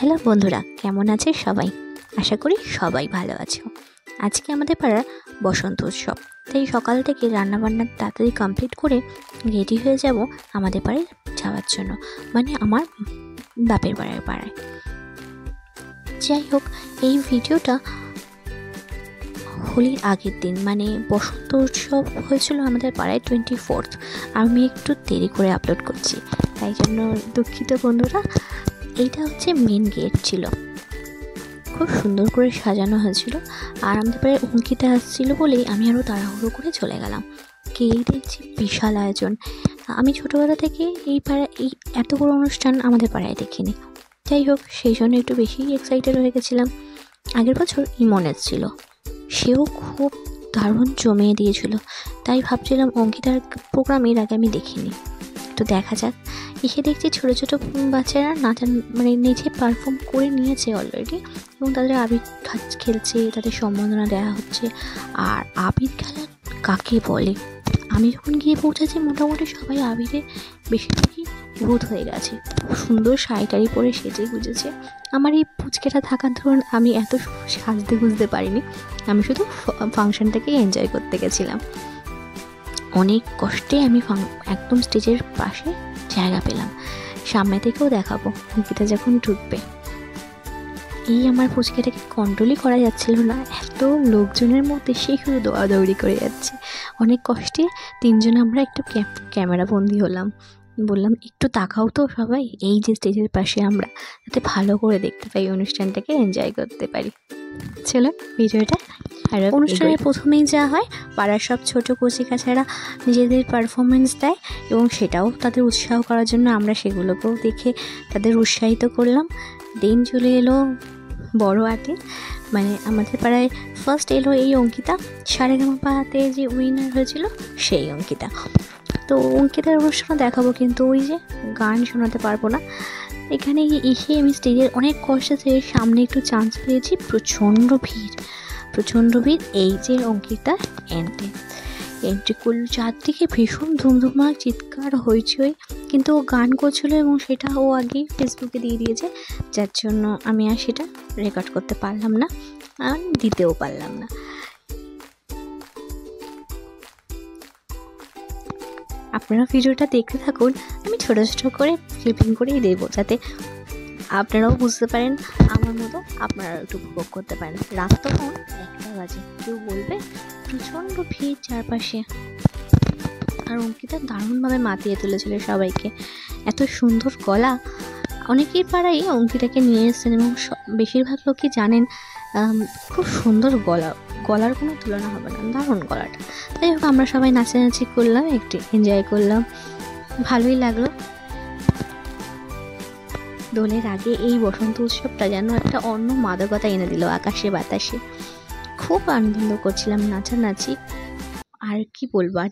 Hello বন্ধুরা, কেমন আছে সবাই? আশা করি সবাই ভালো আছো। আজকে আমাদের পাড়ার বসন্ত উৎসব, তাই সকাল থেকে রান্নাবান্না তাড়াতাড়ি কমপ্লিট করে রেডি হয়ে যাব আমাদের পাড়ায় যাওয়ার জন্য, মানে আমার বাপের পাড়ায়। যাই হোক, এই ভিডিওটা হোলির আগের দিন, মানে বসন্ত উৎসব হয়েছিল আমাদের পাড়ায় 24th। আমি একটু দেরি করে আপলোড করছি, তাই জন্য দুঃখিত বন্ধুরা। এইটা হচ্ছে মেন গেট ছিল, খুব সুন্দর করে সাজানো হয়েছিল। আর আমাদের পাড়ায় অঙ্কিতা আসছিলো বলেই আমি আরও তাড়াহুড়ো করে চলে গেলাম। এই দেখছি বিশাল আয়োজন। আমি ছোটোবেলা থেকে এই এত বড় অনুষ্ঠান আমাদের পাড়ায় দেখিনি। যাই হোক, সেই জন্য একটু বেশি এক্সাইটেড হয়ে গেছিলাম। আগের বছর ইমন এসেছিল, সেও খুব দারুণ জমিয়ে দিয়েছিল। তাই ভাবছিলাম অঙ্কিতার প্রোগ্রাম এর আগে আমি দেখিনি, তো দেখা যাক। এসে দেখছি ছোটো ছোটো বাচ্চারা মানে নিজে পারফর্ম করে নিয়েছে অলরেডি, এবং তাদের আবির খেলছে, তাদের সম্বর্ধনা দেওয়া হচ্ছে। আর আবির খেলা কাকে বলে, আমি যখন গিয়ে পৌঁছেছি মোটামুটি সবাই আবিরে বেশিরভাগই ভূত হয়ে গেছে। খুব সুন্দর শাড়ি পরে সেজে গুজেছে। আমার এই পুচকেটা থাকার ধরুন আমি এত সাজতে গুজতে পারিনি, আমি শুধু ফাংশনটাকে এনজয় করতে গেছিলাম। অনেক কষ্টে আমি একদম স্টেজের পাশে জায়গা পেলাম। সামনে থেকেও দেখাবো অঙ্কিতা যখন ঢুকবে। এই আমার পুচকেটাকে কন্ট্রোলই করা যাচ্ছিল না, এত লোকজনের মধ্যে সে শুধু দৌড়াদৌড়ি করে যাচ্ছে। অনেক কষ্টে তিনজন আমরা একটু ক্যামেরা বন্দি হলাম। বললাম একটু তাকাও তো সবাই, এই যে স্টেজের পাশে আমরা, যাতে ভালো করে দেখতে পাই, অনুষ্ঠানটাকে এনজয় করতে পারি। চলো ভিডিওটা। আর অনুষ্ঠানের প্রথমেই যা হয়, পাড়ার সব ছোটো কচিকাছাড়া নিজেদের পারফরমেন্স দেয়, এবং সেটাও তাদের উৎসাহ করার জন্য আমরা সেগুলোকেও দেখে তাদের উৎসাহিত করলাম। দিন চলে এলো বড় আর্টিস্ট, মানে আমাদের পাড়ায় ফার্স্ট এলো এই অঙ্কিতা। সারেগামাপাতে যে উইনার হয়েছিল সেই অঙ্কিতা। তো অঙ্কিতার অনুষ্ঠানও দেখাবো, কিন্তু ওই যে গান শোনাতে পারবো না। এখানে এসে আমি স্টেজের অনেক কষ্টে থেকে সামনে একটু চান্স পেয়েছি। প্রচণ্ড ভিড়। এই যে অঙ্কিতা এন্ট্রি করল, চারদিকে ভীষণ ধুমধুমা চিৎকার হইচই, কিন্তু ও গান করছিল এবং সেটা ও আগেই ফেসবুকে দিয়ে দিয়েছে, যার জন্য আমি আর সেটা রেকর্ড করতে পারলাম না, আর দিতেও পারলাম না। আপনারা ভিডিওটা দেখতে থাকুন, আমি ছোটো ছোটো করে ক্লিপিং করেই দেবো, যাতে আপনারাও বুঝতে পারেন আমার মতো, আপনারা একটু উপভোগ করতে পারেন। রাত তখন 1টা বাজে, কেউ বলবে প্রচণ্ড ভিড় চারপাশে। আর অঙ্কিতা দারুণভাবে মাতিয়ে তুলেছিল সবাইকে, এত সুন্দর গলা। অনেকেই পাড়াই অঙ্কিতাকে নিয়ে এসেছেন, এবং বেশিরভাগ লোকই জানেন খুব সুন্দর গলার কোনো তুলনা হবে না, দারুণ গলাটা। তাই হোক, আমরা সবাই নাচানাচি করলাম, একটু এনজয় করলাম, ভালোই লাগলো। দোলের আগে এই বসন্ত উৎসবটা যেন একটা অন্য মাদকতা এনে দিল আকাশে বাতাসে। খুব আনন্দ করছিলাম, নাচানাচি। আর কি বলবো, আর